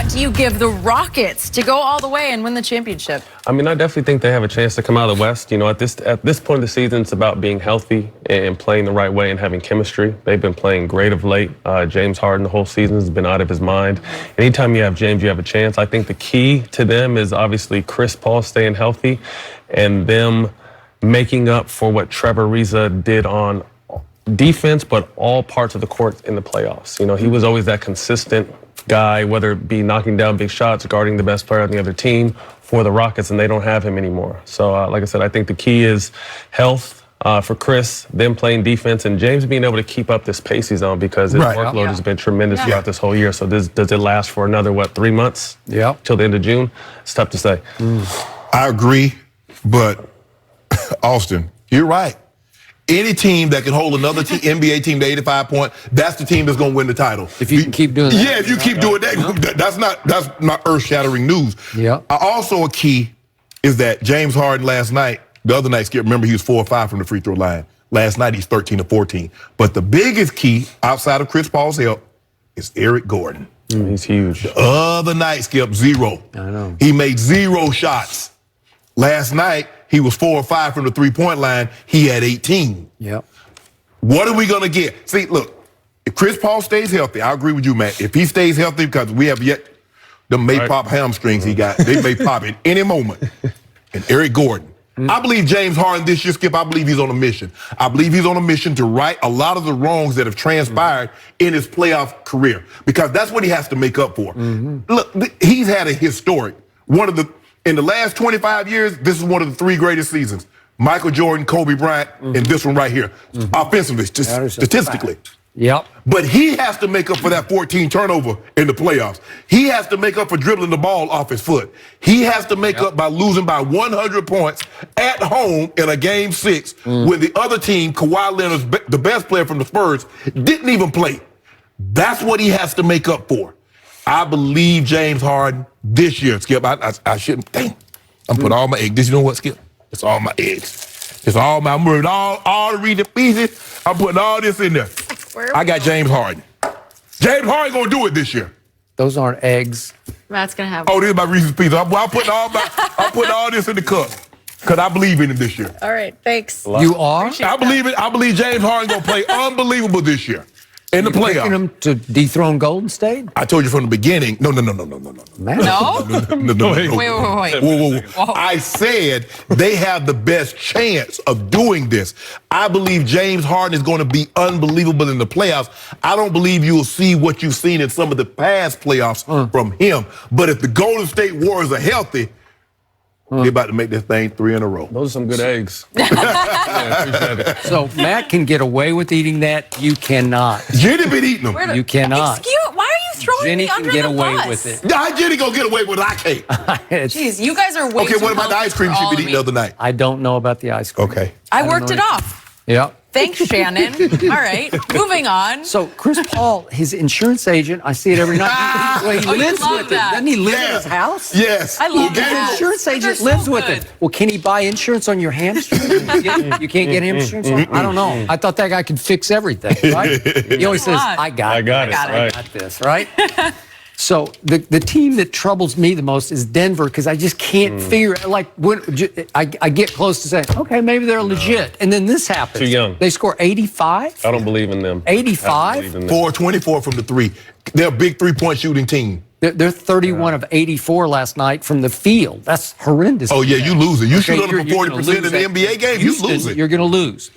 what do you give the Rockets to go all the way and win the championship? I mean, I definitely think they have a chance to come out of the West. You know, at this point of the season, it's about being healthy and playing the right way and having chemistry. They've been playing great of late. James Harden the whole season has been out of his mind. Anytime you have James, you have a chance. I think the key to them is obviously Chris Paul staying healthy and them making up for what Trevor Ariza did on defense, but all parts of the court in the playoffs. You know, he was always that consistent guy, whether it be knocking down big shots, guarding the best player on the other team for the Rockets, and they don't have him anymore. So, like I said, I think the key is health for Chris, them playing defense, and James being able to keep up this pace he's on because his workload has been tremendous throughout this whole year. So does it last for another, 3 months? Yeah. Till the end of June? It's tough to say. I agree, but Austin, you're right. Any team that can hold another NBA team to 85 points, that's the team that's going to win the title. If you can keep doing that. Yeah, if you keep doing that, that's not earth-shattering news. Yeah. Also a key is that James Harden last night, the other night, Skip, remember he was 4 or 5 from the free throw line. Last night he's 13 or 14. But the biggest key outside of Chris Paul's help is Eric Gordon. He's huge. The other night, Skip, 0. I know. He made 0 shots. Last night, he was 4 or 5 from the three-point line. He had 18. Yep. What are we going to get? See, look, if Chris Paul stays healthy, I agree with you, Matt. If he stays healthy, because we have yet the may pop hamstrings he got. They may pop at any moment. And Eric Gordon. I believe James Harden this year, Skip, I believe he's on a mission. I believe he's on a mission to right a lot of the wrongs that have transpired in his playoff career, because that's what he has to make up for. Look, he's had a historic, in the last 25 years, this is one of the 3 greatest seasons. Michael Jordan, Kobe Bryant, and this one right here. Offensively, statistically. Yep. But he has to make up for that 14 turnover in the playoffs. He has to make up for dribbling the ball off his foot. He has to make up by losing by 100 points at home in a game 6 when the other team, Kawhi Leonard, the best player from the Spurs, didn't even play. That's what he has to make up for. I believe James Harden this year, Skip. I shouldn't. Dang, I'm putting all my eggs. You know what, Skip? It's all my eggs. It's all my. I'm moving all the reading pieces. I'm putting all this in there. I got James Harden. James Harden gonna do it this year. Those aren't eggs. Matt's gonna have. Oh, this is my Reese's Pieces. I'm putting all this in the cup because I believe in him this year. All right, thanks. You are? I believe it. I believe James Harden gonna play unbelievable this year. In the playoffs. Picking him to dethrone Golden State? I told you from the beginning. No. Man. No? Wait. Whoa. I said they have the best chance of doing this. I believe James Harden is going to be unbelievable in the playoffs. I don't believe you'll see what you've seen in some of the past playoffs from him. But if the Golden State Warriors are healthy, they're about to make this thing 3 in a row. Those are some good eggs. Yeah, appreciate it. So Matt can get away with eating that. You cannot. Jenny been eating them. You cannot. Why are you throwing Jenny me under can get the away bus? with it. Nah, Jenny gonna get away with it. I can't. Jeez, you guys are way Okay, too what about the ice cream she healthy been eating the other night? I don't know about the ice cream. Okay. I worked it off. Yeah. Thanks, Shannon. All right, moving on. So Chris Paul, his insurance agent, I see it every night. Well, he lives love with that. it. Doesn't he live in his house? Yes. I love His that. insurance agent They're lives so with good. it. Well, can he buy insurance on your hamstring? You can't get insurance on? I don't know. I thought that guy could fix everything, right? He always says, I got it. I got this, right? So the team that troubles me the most is Denver, because I just can't figure, like, when I get close to saying, okay, maybe they're legit. And then this happens. Too young. They score 85? I don't believe in them. 85? 4-24 from the 3. They're a big 3-point shooting team. They're 31 of 84 last night from the field. That's horrendous. Oh, yeah, you lose it. You shoot under you're 40% in the NBA game, you lose it. You're going to lose.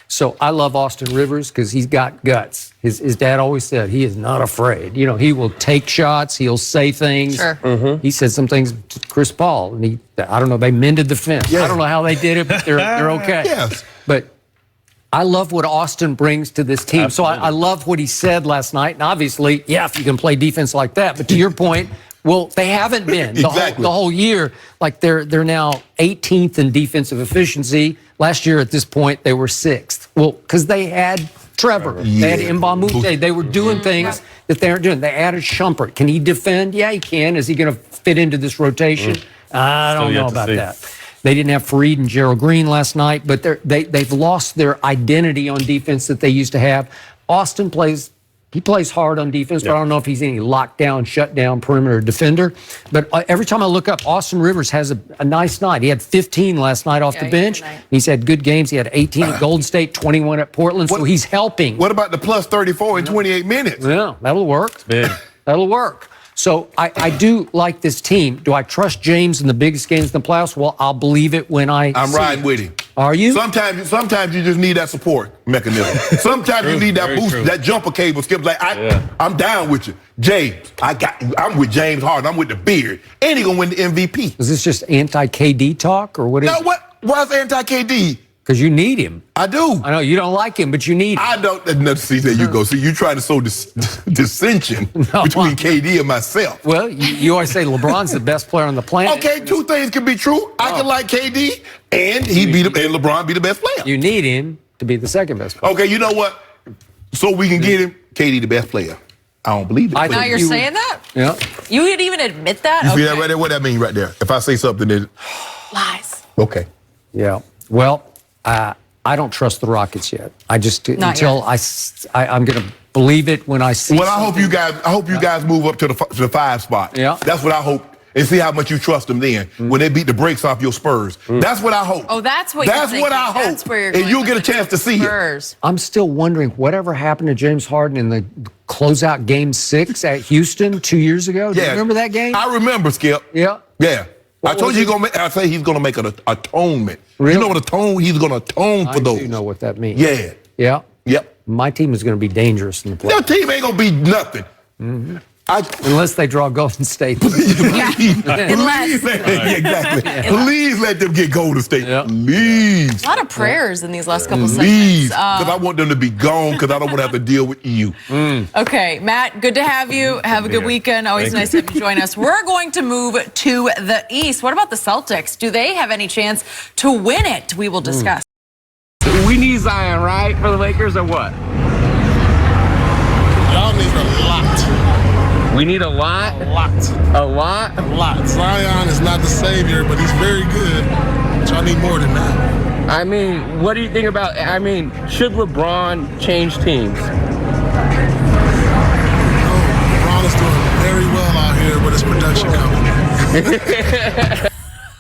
So I love Austin Rivers because he's got guts. His dad always said he is not afraid. You know, he will take shots. He'll say things. Sure. He said some things to Chris Paul, and I don't know, they mended the fence. Yeah. I don't know how they did it, but they're okay. Yes. But I love what Austin brings to this team. Absolutely. So I love what he said last night. And obviously, yeah, if you can play defense like that. But to your point, well, they haven't been the whole year. Like they're now 18th in defensive efficiency. Last year at this point, they were 6th. Well, because they had Trevor. They had Mbamute. They were doing things that they aren't doing. They added Shumpert. Can he defend? Yeah, he can. Is he going to fit into this rotation? I don't know about that. They didn't have Fareed and Gerald Green last night, but they've lost their identity on defense that they used to have. Austin plays He plays hard on defense, but I don't know if he's any lockdown, shutdown perimeter defender. But every time I look up, Austin Rivers has a nice night. He had 15 last night off the bench. He's had good games. He had 18 at Golden State, 21 at Portland, so he's helping. What about the plus 34 in 28 minutes? Yeah, that'll work. It's big. That'll work. So I do like this team. Do I trust James in the biggest games in the playoffs? Well, I'll believe it when I'm riding with him. Are you? Sometimes you just need that support mechanism. Sometimes you need that boost, that jumper cable. Skip like I'm down with you, James. I'm with James Harden. I'm with the beard, and he gonna win the MVP. Is this just anti-KD talk or what is? No, what? Why's anti-KD? Because you need him. I do. I know you don't like him, but you need him. I don't. No, see, there you go. See, you try to sow dissension between KD and myself. Well, you always say LeBron's the best player on the planet. Okay, two things can be true. I can like KD, and and LeBron be the best player. You need him to be the second best player. Okay, you know what? So we can get him, KD the best player. I don't believe it. Now you're saying that? Yeah. You would even admit that? You see that right there? What that mean right there? If I say something that... Lies. Okay. Yeah. Well, I don't trust the Rockets yet. I just I'm going to believe it when I see. Well, I hope you guys move up to the 5 spot. Yeah. That's what I hope. And see how much you trust them then when they beat the brakes off your Spurs. That's what I hope. Oh, that's what you're thinking. What I hope. That's where you're going. And you'll get a chance to see it. I'm still wondering whatever happened to James Harden in the closeout Game 6 at Houston 2 years ago. Do you remember that game? I remember, Skip. Yeah. Yeah. I told you I say he's gonna make an atonement. Really? You know what he's gonna atone for those. I do know what that means. Yeah. Yeah. Yep. My team is going to be dangerous in the playoffs. Your team ain't gonna be nothing. Unless they draw Golden State. Please let them get Golden State. Yep. Please. A lot of prayers in these last couple Please. segments. Because I want them to be gone because I don't want to have to deal with you. Okay, Matt, good to have you. Have a good weekend. Always nice to have you join us. We're going to move to the East. What about the Celtics? Do they have any chance to win it? We will discuss. We need Zion, right, for the Lakers or what? Y'all need a lot. We need a lot? A lot. A lot? A lot. Zion is not the savior, but he's very good. But y'all need more than that. I mean, what do you think about, should LeBron change teams? LeBron is doing very well out here with his production company.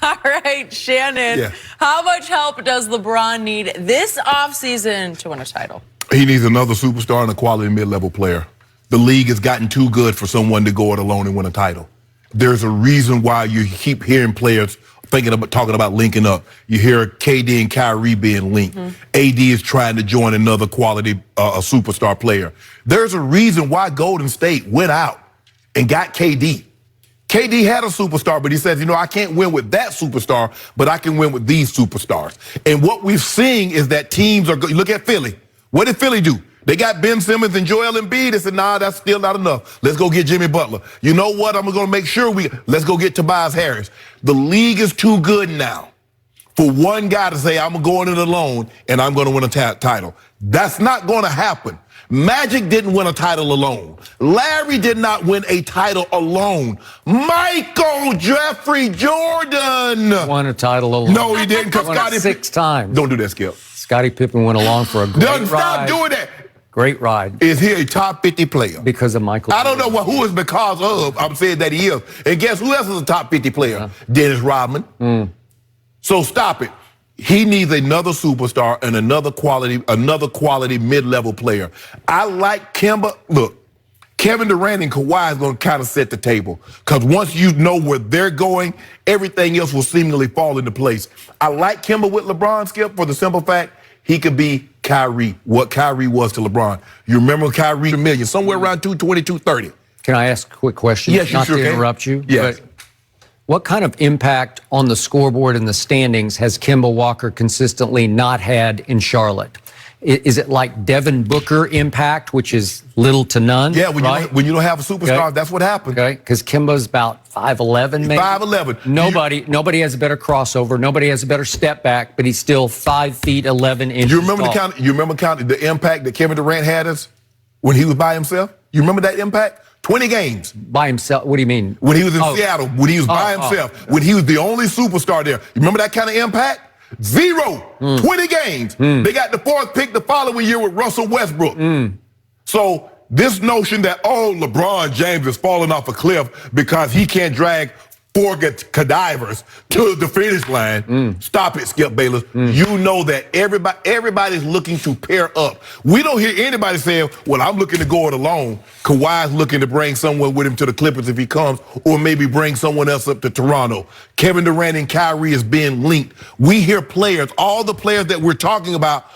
All right, Shannon. Yeah. How much help does LeBron need this offseason to win a title? He needs another superstar and a quality mid-level player. The league has gotten too good for someone to go it alone and win a title. There's a reason why you keep hearing players talking about linking up. You hear KD and Kyrie being linked. AD is trying to join another quality a superstar player. There's a reason why Golden State went out and got KD. KD had a superstar, but he says, I can't win with that superstar, but I can win with these superstars. And what we've seen is that teams are look at Philly. What did Philly do? They got Ben Simmons and Joel Embiid. They said, nah, that's still not enough. Let's go get Jimmy Butler. You know what? I'm going to make sure let's go get Tobias Harris. The league is too good now for one guy to say, I'm going it alone and I'm going to win a title. That's not going to happen. Magic didn't win a title alone. Larry did not win a title alone. Michael Jeffrey Jordan won a title alone. No, he didn't. Won it 6 times. Don't do that, Skip. Scottie Pippen went along for a great ride. Stop doing that. Great ride. Is he a top 50 player? Because of Michael I don't know who is because of. I'm saying that he is. And guess who else is a top 50 player? Dennis Rodman. So stop it. He needs another superstar and another quality mid-level player. I like Kemba. Look, Kevin Durant and Kawhi is going to kind of set the table because once you know where they're going, everything else will seemingly fall into place. I like Kemba with LeBron, Skip, for the simple fact he could be Kyrie, what Kyrie was to LeBron. You remember Kyrie, a million, somewhere around 220, 230. Can I ask a quick question? Yes, you Not sure to can. interrupt you. Yes. But what kind of impact on the scoreboard and the standings has Kemba Walker consistently not had in Charlotte? Is it like Devin Booker impact, which is little to none? Yeah, when you don't have a superstar, that's what happens. Okay, because Kemba's about 5'11", maybe. 5'11". Nobody has a better crossover. Nobody has a better step back, but he's still 5 feet 11 inches. You remember the impact that Kevin Durant had us when he was by himself? You remember that impact? 20 games. By himself? What do you mean? When he was in Seattle, when he was by himself, when he was the only superstar there. You remember that kind of impact? 0. 20 games. They got the 4th pick the following year with Russell Westbrook. So this notion that, oh, LeBron James is falling off a cliff because he can't drag 4 cadavers to the finish line. Stop it, Skip Bayless. You know that everybody's looking to pair up. We don't hear anybody saying, well, I'm looking to go it alone. Kawhi's looking to bring someone with him to the Clippers if he comes, or maybe bring someone else up to Toronto. Kevin Durant and Kyrie is being linked. We hear players, all the players that we're talking about